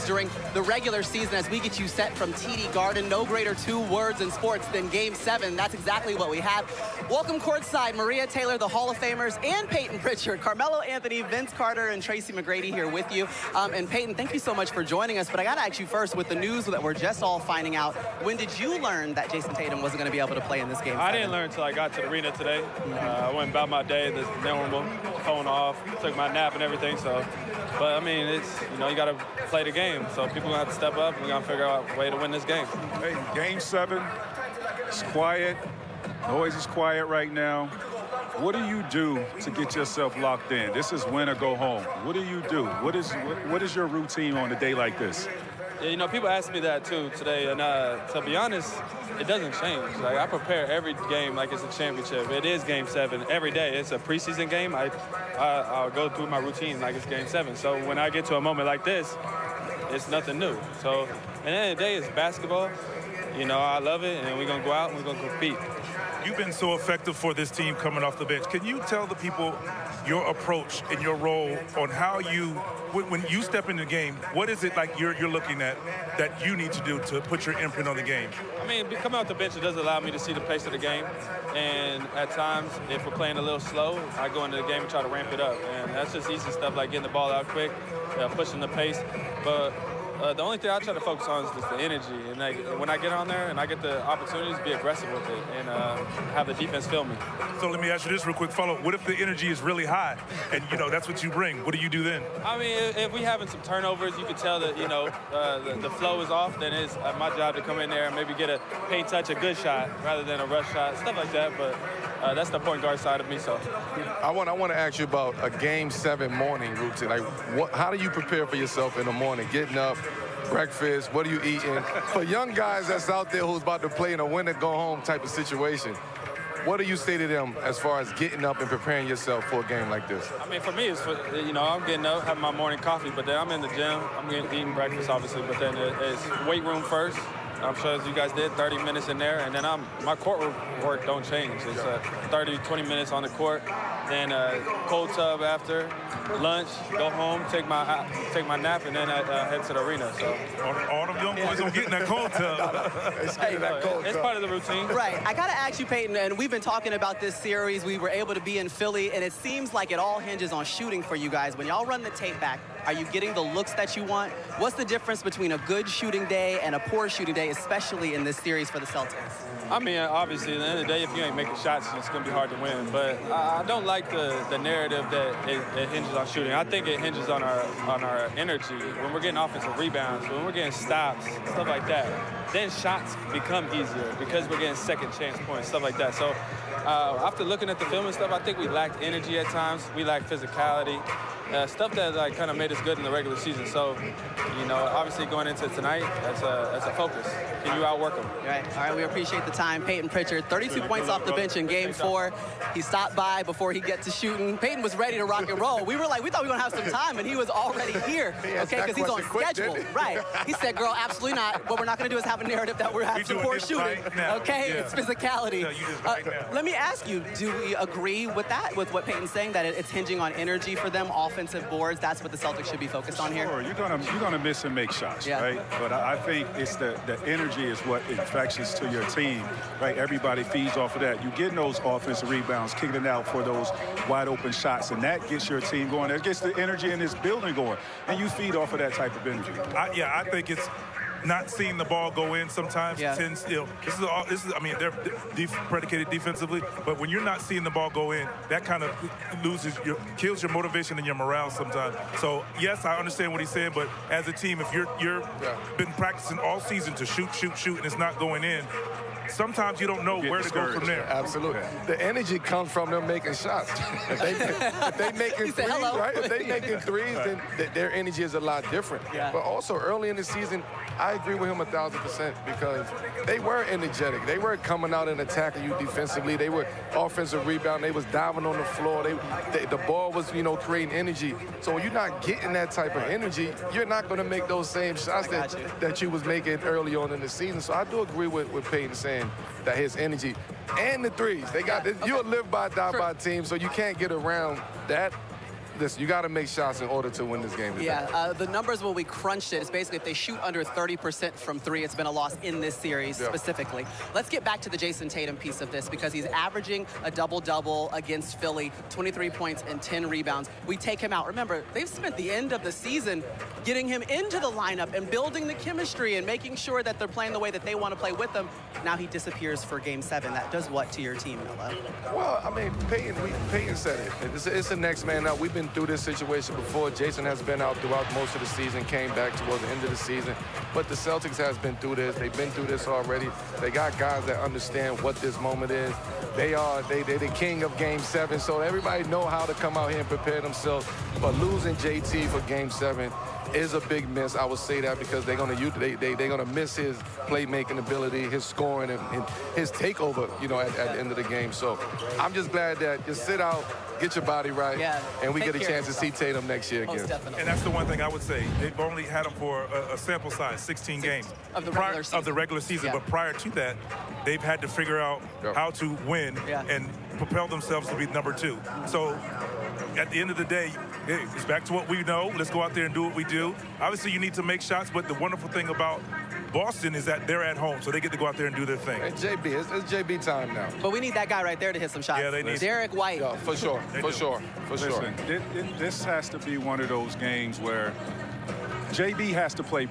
games during the regular season as we get you set from TD Garden. No greater 2 words in sports than Game 7. That's exactly what we have. Welcome courtside, Maria Taylor, the Hall of Famers, and Peyton Pritchard, Carmelo Anthony, Vince Carter, and Tracy McGrady here with you. And Peyton, thank you so much for joining us. But I got to ask you first, with the news that we're just all finding out, when did you learn that Jayson Tatum wasn't going to be able to play in this game? I didn't learn until I got to the arena today. I went about my day, the normal, phone off, took my nap and everything. So, but I mean, it's, you know, you got to play the game. So people gonna have to step up. We're gonna figure out a way to win this game. Hey, Game 7. It's quiet. Noise is quiet right now. What do you do to get yourself locked in? This is win or go home. What do you do? What is your routine on a day like this? Yeah, you know, people ask me that too today, and to be honest, it doesn't change. Like, I prepare every game like it's a championship. It is Game 7 every day. It's a preseason game. I'll go through my routine like it's Game 7. So when I get to a moment like this, it's nothing new. So at the end of the day, it's basketball. You know, I love it, and we're gonna go out and we're gonna compete. You've been so effective for this team coming off the bench. Can you tell the people your approach and your role on how you, when you step in the game, what is it like you're looking at that you need to do to put your imprint on the game? I mean, coming off the bench, it does allow me to see the pace of the game. And at times, if we're playing a little slow, I go into the game and try to ramp it up. And that's just easy stuff like getting the ball out quick, pushing the pace. But the only thing I try to focus on is just the energy. And like, when I get on there and I get the opportunities, be aggressive with it and have the defense feel me. So let me ask you this real quick follow-up. What if the energy is really high and, you know, that's what you bring? What do you do then? I mean, if we having some turnovers, you can tell that, you know, the flow is off, then it's my job to come in there and maybe get a paint touch, a good shot rather than a rush shot, stuff like that. But that's the point guard side of me. So I want to ask you about a Game 7 morning routine. Like, how do you prepare for yourself in the morning? Getting up, breakfast, what are you eating? For young guys that's out there who's about to play in a win-or-go-home type of situation, what do you say to them as far as getting up and preparing yourself for a game like this? I mean, for me, it's, you know, I'm getting up, having my morning coffee, but then I'm in the gym. I'm eating breakfast, obviously, but then it's weight room first. I'm sure as you guys did, 30 minutes in there, and then my court work don't change. It's 30, 20 minutes on the court, then cold tub after, lunch, go home, take my nap, and then head to the arena. So all them young boys don't get in that cold tub. It's part of the routine. Right. I got to ask you, Peyton, and we've been talking about this series. We were able to be in Philly, and it seems like it all hinges on shooting for you guys. When y'all run the tape back, are you getting the looks that you want? What's the difference between a good shooting day and a poor shooting day, especially in this series for the Celtics? I mean, obviously, at the end of the day, if you ain't making shots, it's going to be hard to win. But I don't like the narrative that it hinges on shooting. I think it hinges on our energy. When we're getting offensive rebounds, when we're getting stops, stuff like that, then shots become easier because we're getting second chance points, stuff like that. So after looking at the film and stuff, I think we lacked energy at times. We lacked physicality. Stuff that like kind of made us good in the regular season. So, you know, obviously going into tonight, that's a focus. Can you outwork them? All right, we appreciate the time. Peyton Pritchard, 32 points off the bench in Game 4. He stopped by before he gets to shooting. Peyton was ready to rock and roll. We thought we were going to have some time, and he was already here, okay, because he's on schedule. Right. He said, girl, absolutely not. What we're not going to do is have a narrative that we're having some poor shooting, okay? Yeah. It's physicality. Let me ask you, do we agree with that, with what Peyton's saying, that it's hinging on energy for them, offensive boards? That's what the Celtics should be focused on here? Sure, you're gonna miss and make shots, right? But I think it's the energy is what infectious to your team, right? Everybody feeds off of that. You get those offensive rebounds, kicking it out for those wide open shots, and that gets your team going. It gets the energy in this building going, and you feed off of that type of energy. I think it's not seeing the ball go in sometimes tends, you know, this is I mean, they're predicated defensively, but when you're not seeing the ball go in, that kind of kills your motivation and your morale sometimes. So yes, I understand what he's saying, but as a team, if you're been practicing all season to shoot, and it's not going in, sometimes you don't know where to go from there. Absolutely. The energy comes from them making shots. If they making threes, right? If they making threes, then their energy is a lot different. But also early in the season, I agree with him 1,000% because they were energetic. They were coming out and attacking you defensively. They were offensive rebound. They was diving on the floor. The ball was, you know, creating energy. So when you're not getting that type of energy, you're not going to make those same shots that you was making early on in the season. So I do agree with Peyton saying that his energy and the threes, they got you're a live by, die by team, so you can't get around that. listen, you got to make shots in order to win this game today. Yeah, the numbers when we crunched it is basically if they shoot under 30% from three, it's been a loss in this series specifically. Let's get back to the Jayson Tatum piece of this because he's averaging a double-double against Philly, 23 points and 10 rebounds. We take him out. Remember, they've spent the end of the season getting him into the lineup and building the chemistry and making sure that they're playing the way that they want to play with them. Now he disappears for Game 7. That does what to your team, Noah? Well, I mean, Peyton said it. It's the next man up. We've been through this situation before. Jayson has been out throughout most of the season, came back towards the end of the season. But the Celtics has been through this. They've been through this already. They got guys that understand what this moment is. They're the king of Game 7, so everybody know how to come out here and prepare themselves. But losing JT for Game 7 is a big miss. I would say that because they're gonna miss his playmaking ability, his scoring, and his takeover, you know, at the end of the game. So I'm just glad that just sit out, get your body right, and we get a chance to see Tatum next year again. And that's the one thing I would say. They've only had him for a sample size, 16 games of the regular season. But prior to that, they've had to figure out how to win and propel themselves to be number 2. So at the end of the day, it's back to what we know. Let's go out there and do what we do. Obviously, you need to make shots, but the wonderful thing about Boston is that they're at home, so they get to go out there and do their thing. And JB, it's JB time now. But we need that guy right there to hit some shots. Yeah, they need Derek White. Yeah, for sure, for sure. Listen, this has to be one of those games where JB has to play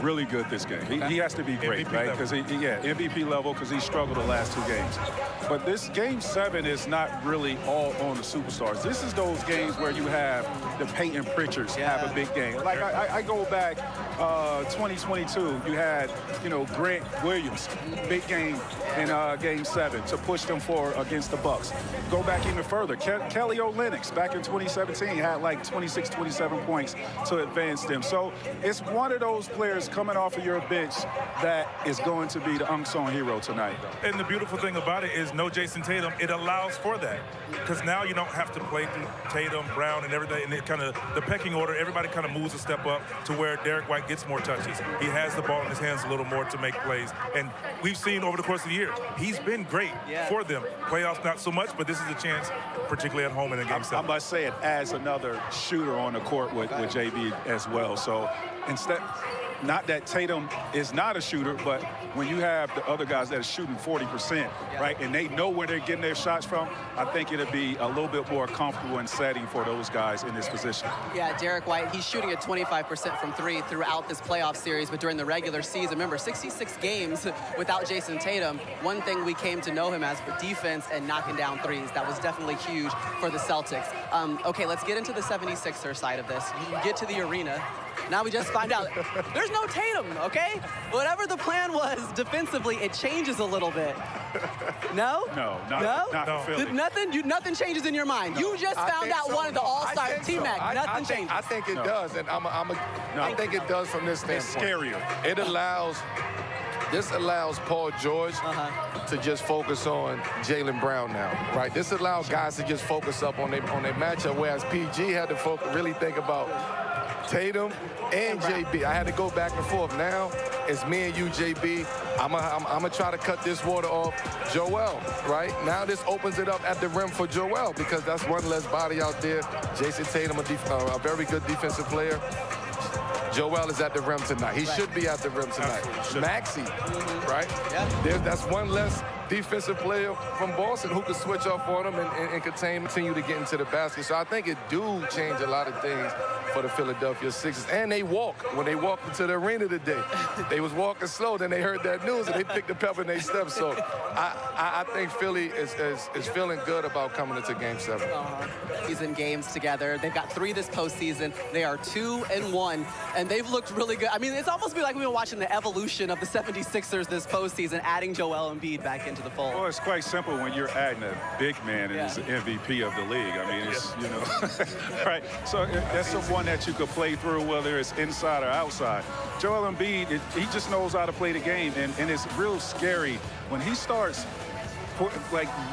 really good this game. He has to be great, right? Because MVP level, because he struggled the last 2 games. But this Game 7 is not really all on the superstars. This is those games where you have the Peyton Pritchards have a big game. Like I go back 2022, you had, you know, Grant Williams, big game in Game 7 to push them against the Bucks. Go back even further. Kelly Olynyk back in 2017 had like 26, 27 points to advance them. So it's one of those players coming off of your bench that is going to be the unsung hero tonight. And the beautiful thing about it is no Jayson Tatum. It allows for that because now you don't have to play through Tatum, Brown, and everything. And it kind of the pecking order, everybody kind of moves a step up to where Derek White gets more touches. He has the ball in his hands a little more to make plays. And we've seen over the course of the year, he's been great for them. Playoffs, not so much, but this is a chance, particularly at home in a Game 7. I must say it adds another shooter on the court with JB as well. So instead, not that Tatum is not a shooter, but when you have the other guys that are shooting 40%, right, and they know where they're getting their shots from, I think it'll be a little bit more comfortable in setting for those guys in this position. Yeah, Derek White, he's shooting at 25% from 3 throughout this playoff series, but during the regular season, remember, 66 games without Jayson Tatum. One thing we came to know him as for defense and knocking down threes. That was definitely huge for the Celtics. Okay, let's get into the 76ers side of this. You get to the arena. Now we just find out there's no Tatum, okay? Whatever the plan was defensively, it changes a little bit. No? No, not Philly. Nothing changes in your mind. You just found out one of the all-star T-Mac. Nothing changes. I think it does, and I think it does from this standpoint. It's scarier. This allows Paul George to just focus on Jaylen Brown now, right? This allows guys to just focus up on their matchup, whereas PG had to really think about Tatum and JB. I had to go back and forth. Now it's me and you, JB. I'm gonna try to cut this water off Joel, right? Now this opens it up at the rim for Joel because that's one less body out there. Jayson Tatum, a very good defensive player. Joel is at the rim tonight. He should be at the rim tonight. Maxey, right? Yeah. That's one less defensive player from Boston who could switch off on him and continue to get into the basket. So I think it do change a lot of things for the Philadelphia Sixers. And they when they walked into the arena today, they was walking slow. Then they heard that news and they picked the pep in their steps. So I think Philly is feeling good about coming into Game 7. Season games together. They've got 3 this postseason. They are 2-1, and they've looked really good. I mean, it's almost like we've been watching the evolution of the 76ers this postseason, adding Joel Embiid back into the fold. Well, it's quite simple when you're adding a big man and he's the MVP of the league. I mean, it's, you know, right? So that's someone that you could play through, whether it's inside or outside. Joel Embiid, he just knows how to play the game, and it's real scary when he starts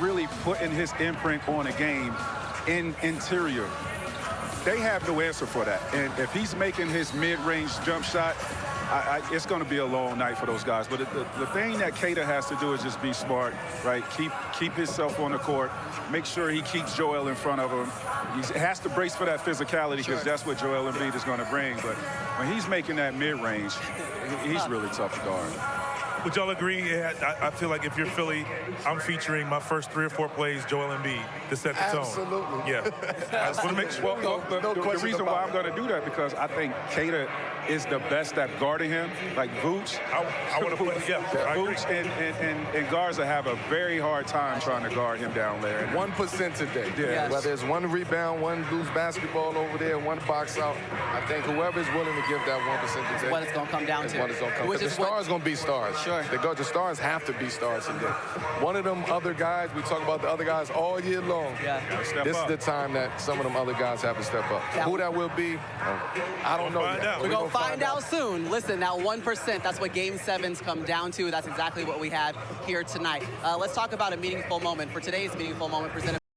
really putting his imprint on a game in interior. They have no answer for that. And if he's making his mid-range jump shot, it's going to be a long night for those guys. But the thing that Cater has to do is just be smart, right? Keep himself on the court. Make sure he keeps Joel in front of him. He has to brace for that physicality because that's what Joel Embiid is going to bring. But when he's making that mid-range, he's really tough to guard. Would y'all agree? Yeah, I feel like if you're Philly, I'm featuring my first 3 or 4 plays, Joel Embiid, to set the tone. Absolutely. Yeah. I just want to make sure. The reason why I'm going to do that because I think Cater is the best at guarding him. Like Vooch, I want to put together. Vooch and Garza have a very hard time trying to guard him down there. 1% today. Yeah. Yes. Whether it's 1 rebound, 1 loose basketball over there, 1 box out, I think whoever is willing to give that 1% today. What it's going to come down is to. what it's going to come. The stars going to be stars. Sure. The stars have to be stars today. One of them other guys, we talk about the other guys all year long. Yeah. This is the time that some of them other guys have to step up. Yeah. Who that will be, I don't know yet. We're going to find out soon. Listen, now 1%, that's what Game 7s come down to. That's exactly what we had here tonight. Let's talk about a meaningful moment. For today's meaningful moment presented